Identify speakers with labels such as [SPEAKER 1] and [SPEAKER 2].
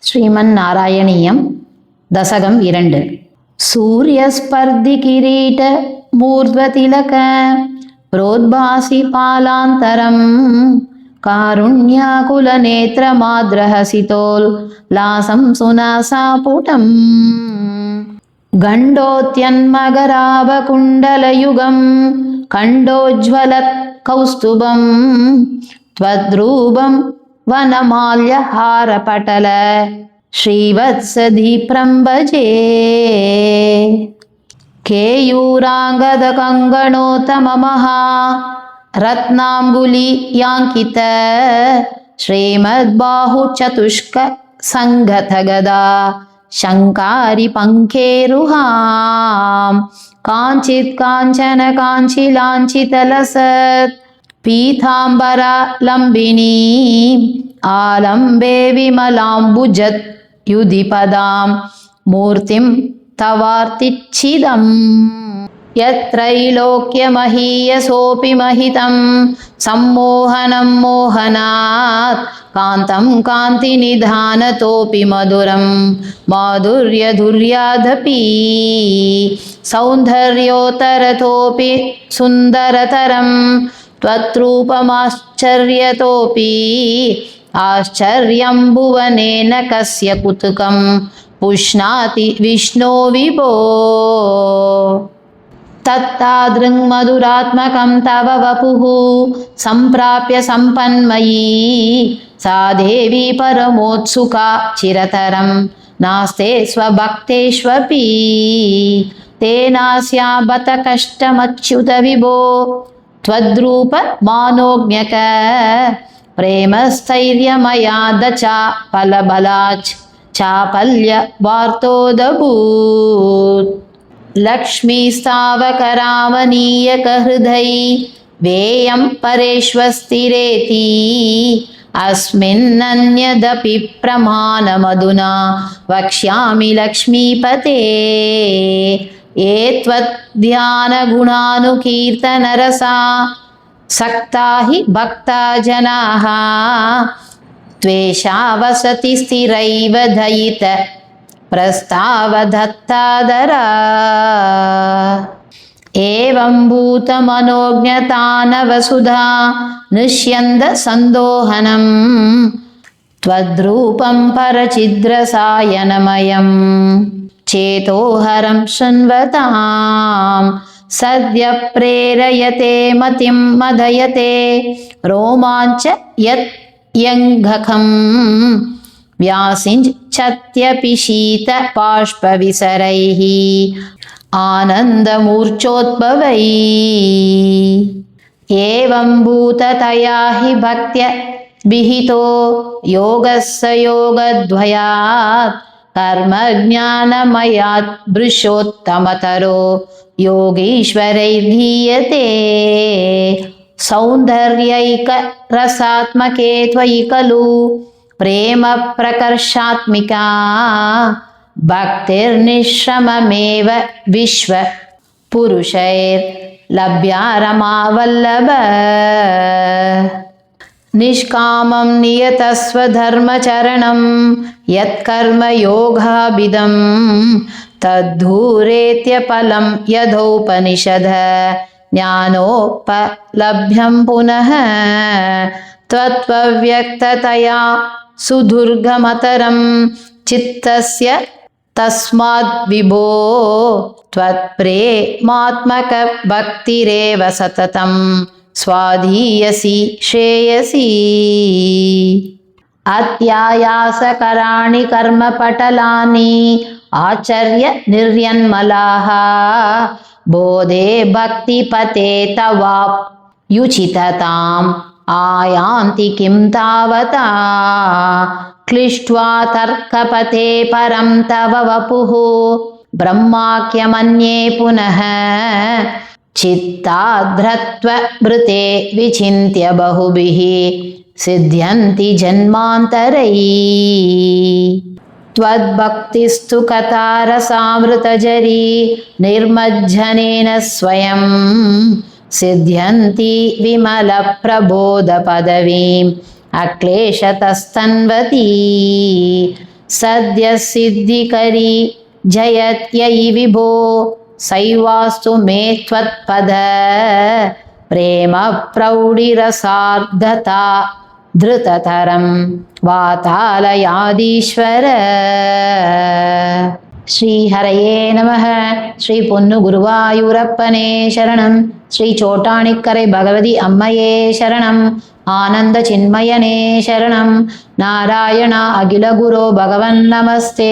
[SPEAKER 1] श्रीमन्नारायणीयं दशकं 2 सूर्यस्पर्धि किरीट मूर्ध्वतिलक प्रोद्भासि पालान्तरं कारुण्याकुलनेत्रमाद्रहसितोल्लासं सुनासापुटम् गण्डोत्यन्मकराभकुण्डलयुगं खण्डोज्ज्वलत् कौस्तुभं त्वद्रूपं वनमाल्यहारपटल श्रीवत्सदीप्रं भजे केयूराङ्गदकङ्गणोत्तममहा रत्नाम्बुलीयाङ्कित श्रीमद्बाहुचतुष्क सङ्गतगदा शङ्कारि पङ्केरुहां काञ्चित् काञ्चन काञ्चिलाञ्छितलसत् पीताम्बरलम्बिनीम् आलम्बे विमलाम्बुजत् युधिपदां मूर्तिं तवार्तिच्छिदम् यत्रैलोक्यमहीयसोऽपि महितं सम्मोहनं मोहनात् कान्तं कान्तिनिधानतोऽपि मधुरं माधुर्यधुर्यादपि सौन्दर्योत्तरतोऽपि सुन्दरतरं त्वद्रूपमाश्चर्यतोऽपि आश्चर्यं भुवनेन कस्य कुतुकं पुष्णाति विष्णो विभो तत्तादृङ्मधुरात्मकं तव वपुः सम्प्राप्य सम्पन्मयी सा देवी परमोत्सुका चिरतरं नास्ते स्वभक्तेष्वपि तेनास्या बत कष्टमच्युत विभो त्वद्रूप मानोज्ञक प्रेमस्थैर्यमया दचा फलबलाच् चापल्य वार्तोदभूत् लक्ष्मीस्तावकरामनीयकहृदै वेयं परेष्वस्तिरेति अस्मिन्नन्यदपि प्रमाणमधुना वक्ष्यामि लक्ष्मीपते ये त्वद्ध्यानगुणानुकीर्तनरसा सक्ता हि भक्ता जनाः त्वेषा वसति स्थिरैव दयित प्रस्तावदत्तादरा एवं भूतमनोज्ञतानवसुधा नश्यन्द सन्दोहनं त्वद्रूपं परचिद्रसायनमयं चेतोहरं शृण्वतां सद्य प्रेरयते मतिं मदयते रोमाञ्च यङ्घकं व्यासिञ्चत्यपि शीतबाष्पविसरैः आनन्दमूर्च्छोद्भवैः एवं भूततया हि भक्त्या विहितो योगस्य योगद्वयात् कर्मज्ञानमयात् भृशोत्तमतरो योगीश्वरैर्धीयते सौन्दर्यैकरसात्मके त्वयि खलु प्रेम प्रकर्षात्मिका भक्तिर्निश्रममेव विश्व पुरुषैर्लभ्या रमावल्लभ निष्कामं नियतस्वधर्मचरणं यत्कर्मयोगाभिदं तद्धूरेत्यफलं यथोपनिषद ज्ञानोपलभ्यं पुनः त्वत्व्यक्ततया सुदुर्गमतरं चित्तस्य तस्माद् विभो त्वत्प्रेमात्मकभक्तिरेव सततं स्वाधीयसि श्रेयसी अत्यायासकराणि कर्मपटलानि आचर्य निर्यन्मलाः बोधे भक्तिपते तवाप्युचितताम् आयान्ति किं तावता क्लिष्ट्वा तर्कपते परं तव वपुः ब्रह्माख्यमन्ये पुनः चित्ताध्रत्वभृते विचिन्त्य बहुभिः सिद्ध्यन्ति जन्मान्तरैः त्वद्भक्तिस्तु कथारसामृतजरी निर्मज्जनेन स्वयं सिद्ध्यन्ति विमलप्रबोधपदवीम् अक्लेशतस्तन्वती सद्यः सिद्धिकरी जयत्ययि विभो सैवास्तु मे त्वत्पद प्रेम प्रौढिरसार्धता धृततरं वातालयादीश्वर श्रीहरये नमः श्री पोन्नु गुरुवायूरप्पने शरणं श्री चोटानिक्करै भगवती अम्मये शरणम् आनंद चिन्मयने शरणं नारायण अखिल गुरो भगवन् नमस्ते।